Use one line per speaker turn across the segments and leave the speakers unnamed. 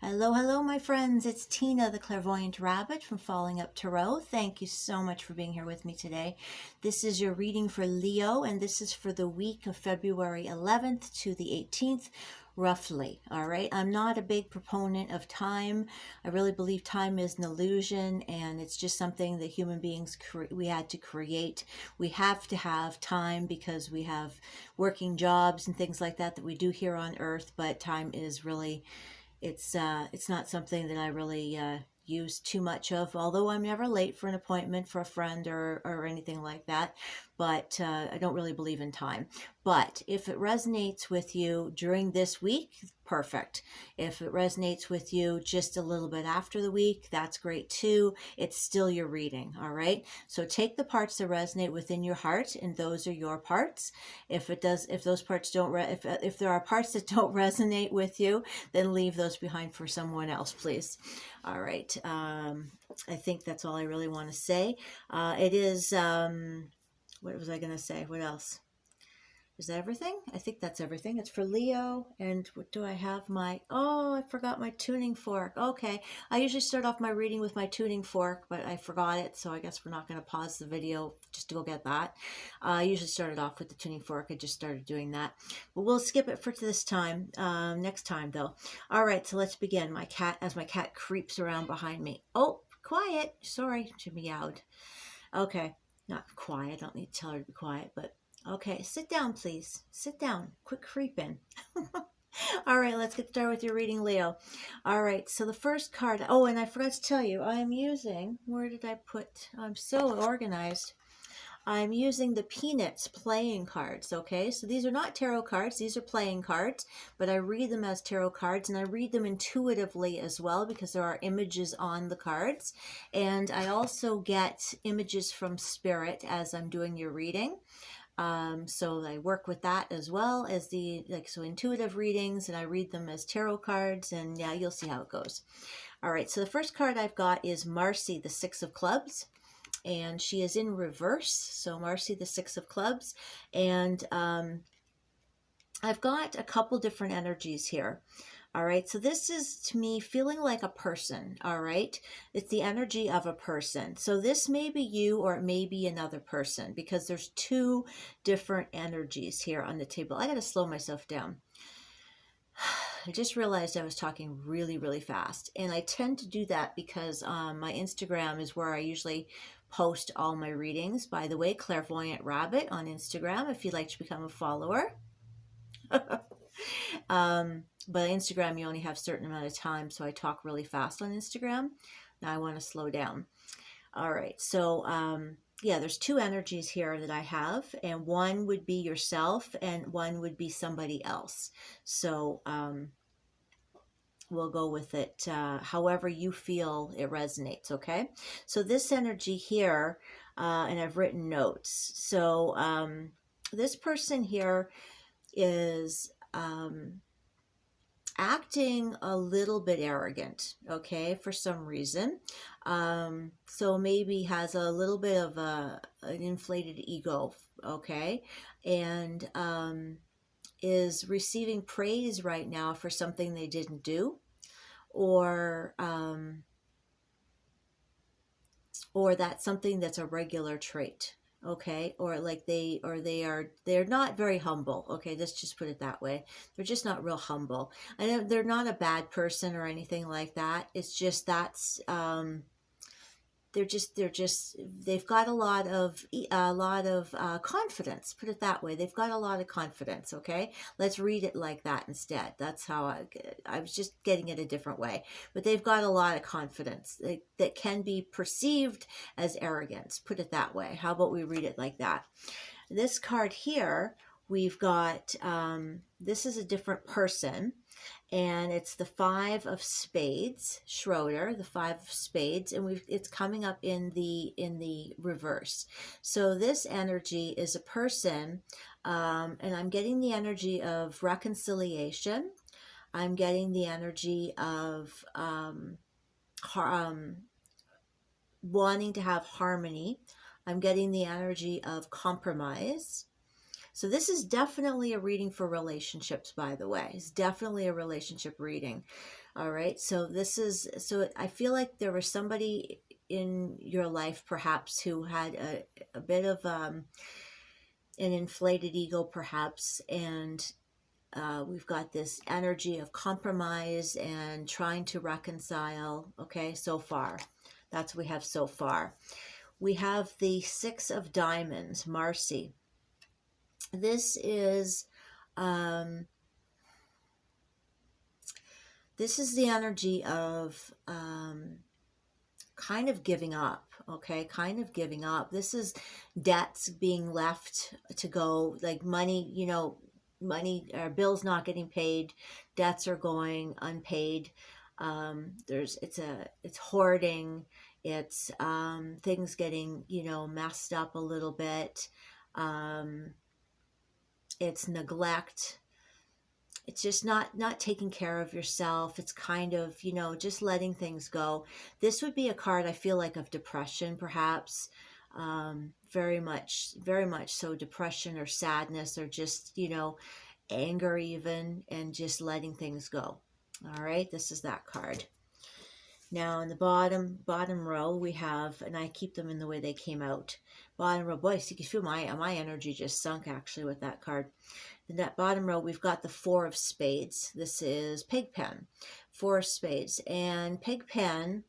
Hello, hello, my friends. It's Tina, the Clairvoyant Rabbit from Falling Up Tarot. Thank you so much for being here with me today. This is your reading for Leo, and this is for the week of February 11th to the 18th, roughly. All right. I'm not a big proponent of time. I really believe time is an illusion, and it's just something that human beings we had to create. We have to have time because we have working jobs and things like that we do here on Earth, but time is really it's not something that I really use too much of, although I'm never late for an appointment for a friend or anything like that. But I don't really believe in time. But if it resonates with you during this week, perfect. If it resonates with you just a little bit after the week, that's great too. It's still your reading, all right? So take the parts that resonate within your heart, and those are your parts. If those parts don't, if there are parts that don't resonate with you, then leave those behind for someone else, please. All right. I think that's all I really want to say. It is, what was I going to say? What else? Is that everything? I think that's everything. It's for Leo. And what do I have? I forgot my tuning fork. Okay. I usually start off my reading with my tuning fork, but I forgot it. So I guess we're not going to pause the video just to go get that. I usually started off with the tuning fork. I just started doing that. But we'll skip it for this time. Next time, though. All right. So let's begin. My cat creeps around behind me. Oh, quiet. Sorry, she meowed. Okay. Not quiet. I don't need to tell her to be quiet, but okay, sit down, please. Sit down. Quit creeping. All right, let's get started with your reading, Leo. All right, so the first card. Oh, and I forgot to tell you, I'm using, where did I put? I'm so organized. I'm using the Peanuts playing cards, okay? So these are not tarot cards, these are playing cards, but I read them as tarot cards, and I read them intuitively as well because there are images on the cards. And I also get images from Spirit as I'm doing your reading. So I work with that as well as so intuitive readings, and I read them as tarot cards, and yeah, you'll see how it goes. All right, so the first card I've got is Marcy, the Six of Clubs, and she is in reverse. So Marcy, the Six of Clubs, and I've got a couple different energies here. All right, so this is to me feeling like a person. All right, it's the energy of a person. So this may be you or it may be another person because there's two different energies here on the table. I got to slow myself down. I just realized I was talking really, really fast, and I tend to do that because my Instagram is where I usually post all my readings. By the way, Clairvoyant Rabbit on Instagram if you'd like to become a follower. But Instagram, you only have a certain amount of time, so I talk really fast on Instagram. Now I want to slow down. All right, so yeah, there's two energies here that I have, and one would be yourself, and one would be somebody else. So we'll go with it however you feel it resonates, okay? So this energy here, and I've written notes. So this person here is acting a little bit arrogant, okay, for some reason. So maybe has a little bit of an inflated ego, okay, and is receiving praise right now for something they didn't do, or that's something that's a regular trait, okay, or like they're not very humble, okay, let's just put it that way. They're just not real humble. And they're not a bad person or anything like that. It's just that's they've got a lot of confidence, put it that way. They've got a lot of confidence, okay? Let's read it like that instead. That's how I was just getting it a different way. But they've got a lot of confidence that can be perceived as arrogance, put it that way. How about we read it like that? This card here, we've got this is a different person, and it's the Five of Spades, Schroeder, the Five of Spades, and it's coming up in the reverse. So this energy is a person, and I'm getting the energy of reconciliation. I'm getting the energy of wanting to have harmony. I'm getting the energy of compromise. So this is definitely a reading for relationships, by the way. It's definitely a relationship reading. All right. So so I feel like there was somebody in your life perhaps who had a bit of an inflated ego perhaps, and we've got this energy of compromise and trying to reconcile. Okay, so far. That's what we have so far. We have the Six of Diamonds, Marcy. This is um, this is the energy of kind of giving up. Okay, kind of giving up. This is debts being left to go, like money, money or bills not getting paid, debts are going unpaid. It's hoarding, it's things getting, messed up a little bit. um, it's neglect, it's just not taking care of yourself. It's kind of, just letting things go. This would be a card, I feel like, of depression perhaps. Very much so, depression or sadness, or just, anger even, and just letting things go. All right, this is that card. Now in the bottom row we have, and I keep them in the way they came out. Bottom row, boy, so you can feel my energy just sunk actually with that card. In that bottom row, we've got the Four of Spades. This is Pigpen, Four of Spades. And Pigpen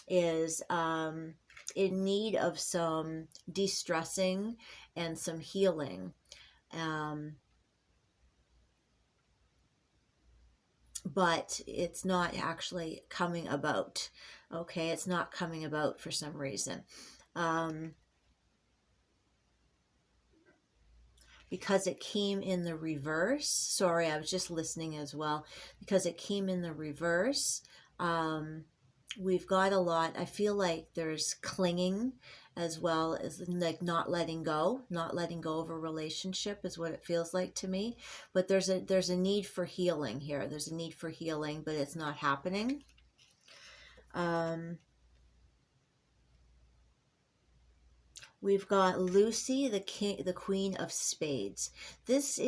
is in need of some de-stressing and some healing. But it's not actually coming about. Okay, it's not coming about for some reason. Because it came in the reverse. Sorry, I was just listening as well. Because it came in the reverse, we've got a lot. I feel like there's clinging as well as like not letting go of a relationship is what it feels like to me. But there's a need for healing here. There's a need for healing, but it's not happening. We've got Lucy, the Queen of Spades. This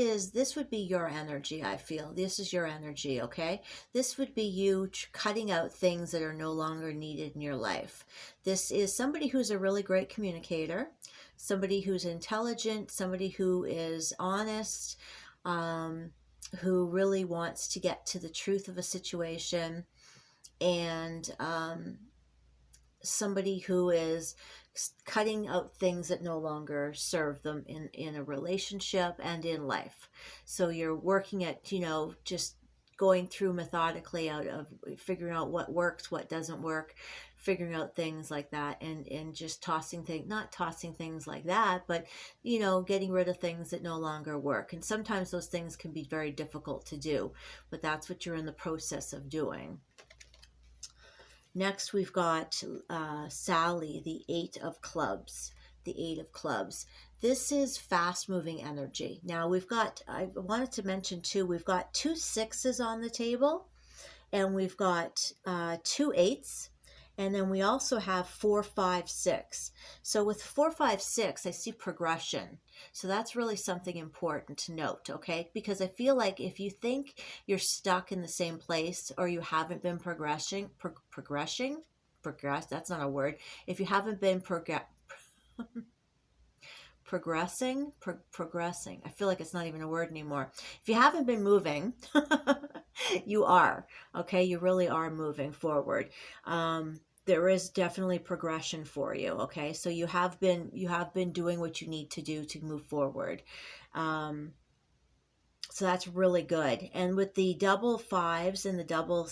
would be your energy, I feel. This is your energy, okay? This would be you cutting out things that are no longer needed in your life. This is somebody who's a really great communicator, somebody who's intelligent, somebody who is honest, who really wants to get to the truth of a situation, and somebody who is cutting out things that no longer serve them in a relationship and in life. So you're working at, just going through methodically out of figuring out what works, what doesn't work, figuring out things like that, and just not tossing things like that, but, getting rid of things that no longer work. And sometimes those things can be very difficult to do, but that's what you're in the process of doing. Next, we've got Sally, the Eight of Clubs. The Eight of Clubs. This is fast-moving energy. Now, I wanted to mention too, we've got 2 6s on the table, and we've got 2 8s, and then we also have 4 5 6. So with 4 5 6, I see progression. So that's really something important to note, okay? Because I feel like if you think you're stuck in the same place, or you haven't been progressing, that's not a word. If you haven't been progressing, I feel like it's not even a word anymore. If you haven't been moving, you are, okay? You really are moving forward. There is definitely progression for you, okay? So you have been doing what you need to do to move forward. So that's really good. And with the double 5s and the double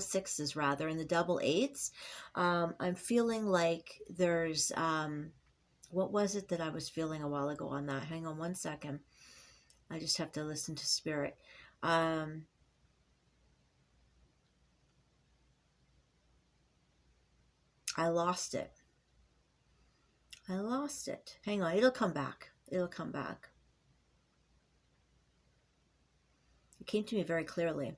6s rather, and the double 8s, I'm feeling like there's what was it that I was feeling a while ago on that? Hang on one second. I just have to listen to spirit. I lost it. Hang on, it'll come back. It came to me very clearly.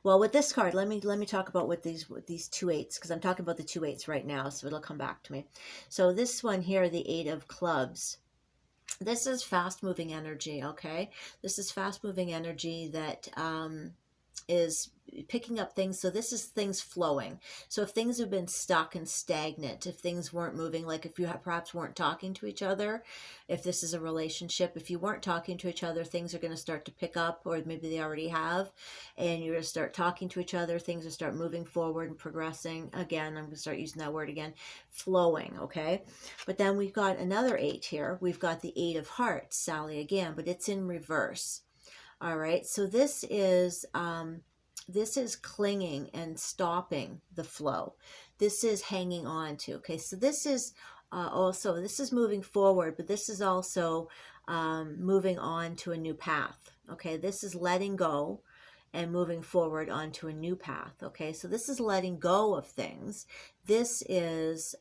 Well, with this card, let me talk about what these 2 8s, because I'm talking about the 2 8s right now, so it'll come back to me. So this one here, the 8 of Clubs. This is fast-moving energy, okay? This is fast-moving energy that is picking up things. So this is things flowing. So if things have been stuck and stagnant, if things weren't moving, like if you perhaps weren't talking to each other, if this is a relationship, if you weren't talking to each other, things are going to start to pick up, or maybe they already have, and you're going to start talking to each other, things will start moving forward and progressing. Again, I'm going to start using that word again, flowing, okay? But then we've got another 8 here. We've got the 8 of Hearts, Sally, again, but it's in reverse. All right, so this is clinging and stopping the flow. This is hanging on to. Okay, so this is also, this is moving forward, but this is also moving on to a new path. Okay, this is letting go and moving forward onto a new path. Okay, so this is letting go of things. This is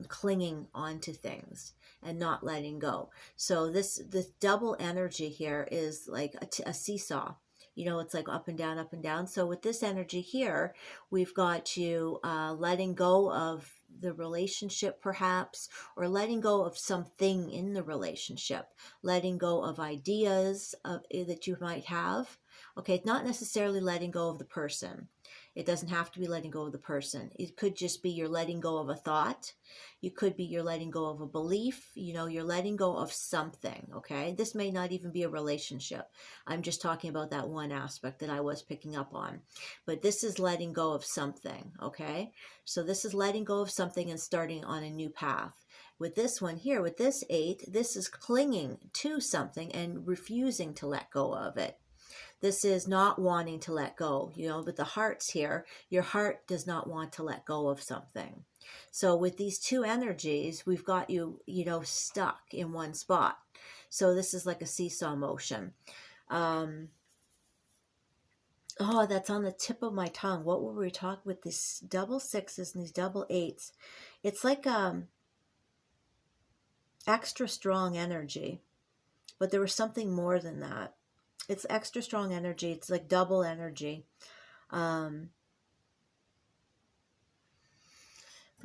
clinging onto things and not letting go. So this double energy here is like a seesaw. You know, it's like up and down, up and down. So with this energy here, we've got you letting go of the relationship perhaps, or letting go of something in the relationship, letting go of ideas that you might have. Okay, not necessarily letting go of the person. It doesn't have to be letting go of the person. It could just be you're letting go of a thought. You could be you're letting go of a belief. You know, you're letting go of something, okay? This may not even be a relationship. I'm just talking about that one aspect that I was picking up on. But this is letting go of something, okay? So this is letting go of something and starting on a new path. With this one here, with this 8, this is clinging to something and refusing to let go of it. This is not wanting to let go, you know, but the Hearts here, your heart does not want to let go of something. So with these two energies, we've got you, you know, stuck in one spot. So this is like a seesaw motion. Oh, that's on the tip of my tongue. What were we talking with these double 6s and these double 8s? It's like extra strong energy, but there was something more than that. It's extra strong energy. It's like double energy. What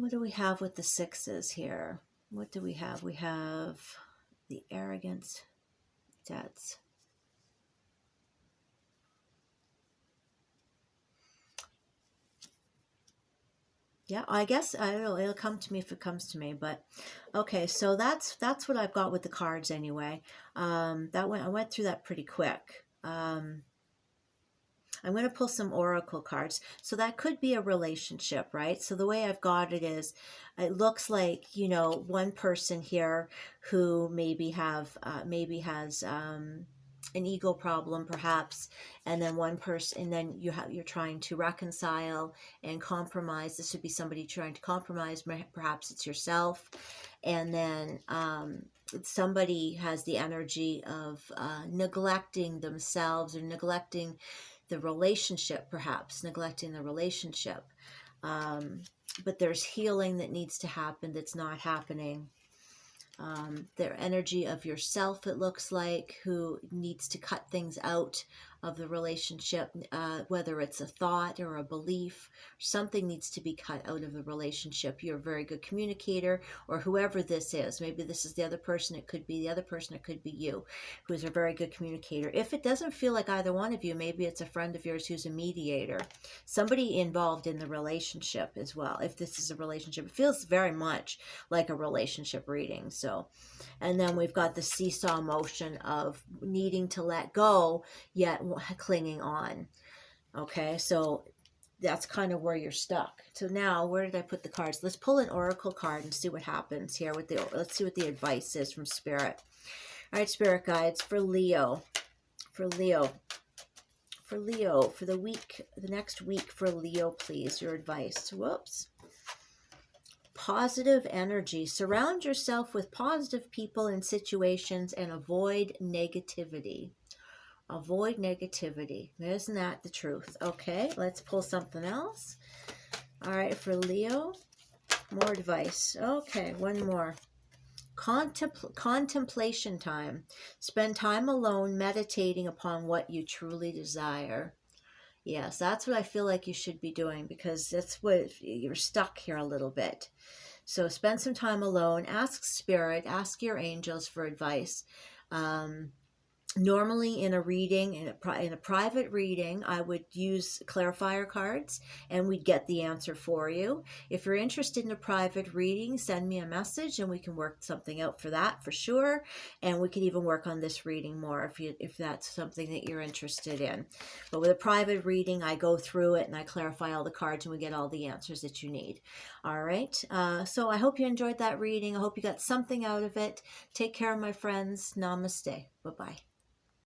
do we have with the 6s here? What do we have? We have the arrogance, debts. Yeah, I guess I don't know. It'll come to me if it comes to me. But okay, so that's what I've got with the cards anyway. I went through that pretty quick. I'm going to pull some oracle cards. So that could be a relationship, right? So the way I've got it is, it looks like, you know, one person here who maybe has an ego problem perhaps, and then one person, and then you're trying to reconcile and compromise. This would be somebody trying to compromise, perhaps it's yourself, and then somebody has the energy of neglecting themselves or neglecting the relationship, perhaps neglecting the relationship, but there's healing that needs to happen that's not happening. Their energy of yourself, it looks like, who needs to cut things out of the relationship, whether it's a thought or a belief, something needs to be cut out of the relationship. You're a very good communicator, or whoever this is. Maybe this is the other person, it could be the other person, it could be you, who's a very good communicator. If it doesn't feel like either one of you, maybe it's a friend of yours who's a mediator, somebody involved in the relationship as well. If this is a relationship, it feels very much like a relationship reading. So, and then we've got the seesaw motion of needing to let go, yet clinging on. Okay, so that's kind of where you're stuck. So now, where did I put the cards? Let's pull an oracle card and see what happens here with let's see what the advice is from Spirit. All right, Spirit guides for Leo, for the week, the next week for Leo, please, your advice. Whoops. Positive energy. Surround yourself with positive people and situations and avoid negativity. Avoid negativity. Isn't that the truth? Okay, let's pull something else. All right, for Leo, more advice. Okay, one more. Contemplation time. Spend time alone meditating upon what you truly desire. Yes, that's what I feel like you should be doing, because that's what you're stuck here a little bit. So spend some time alone. Ask Spirit, ask your angels for advice. Normally in a reading, in a private reading, I would use clarifier cards and we'd get the answer for you. If you're interested in a private reading, send me a message and we can work something out for that for sure. And we could even work on this reading more if that's something that you're interested in. But with a private reading, I go through it and I clarify all the cards and we get all the answers that you need. All right. So I hope you enjoyed that reading. I hope you got something out of it. Take care, my friends. Namaste. Bye-bye.